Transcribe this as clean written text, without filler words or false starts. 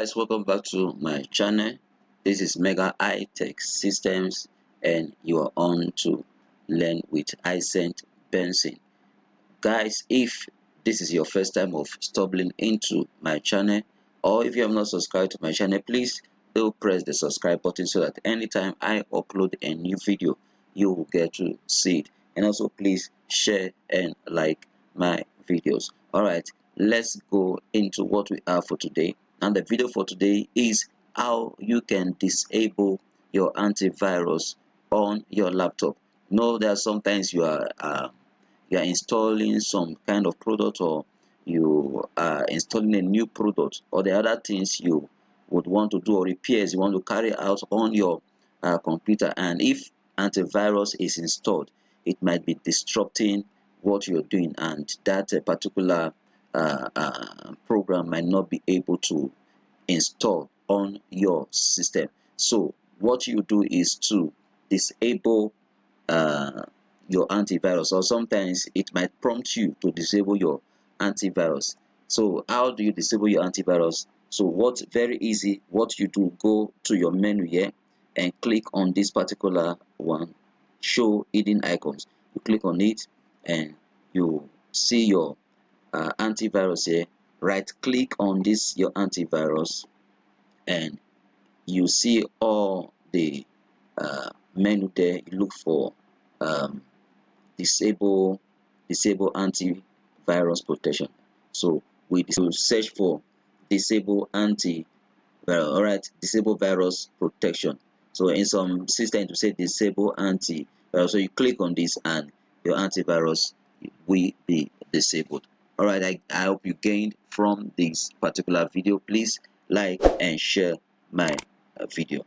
Guys, welcome back to my channel. This is Mega High Tech Systems and you are on to learn with St. Benson. Guys, if this is your first time of stumbling into my channel, or if you have not subscribed to my channel, please do press the subscribe button so that anytime I upload a new video you will get to see it. And also please share and like my videos. Alright, let's go into what we have for today. And the video for today is how you can disable your antivirus on your laptop. Know that sometimes you are installing some kind of product, or you are installing a new product, or the other things you would want to do, or repairs you want to carry out on your computer, and if antivirus is installed, it might be disrupting what you're doing, and that particular program might not be able to install on your system. So what you do is to disable your antivirus, or sometimes it might prompt you to disable your antivirus. So how do you disable your antivirus? So what's very easy, what you do, go to your menu here and click on this particular one, show hidden icons. You click on it and you see your antivirus here. Right click on this your antivirus and you see all the menu there. You look for disable antivirus protection. So we search for disable antivirus. All right, disable virus protection. So in some systems to say disable antivirus, so you click on this and your antivirus will be disabled. All right, I hope you gained from this particular video. Please like and share my video.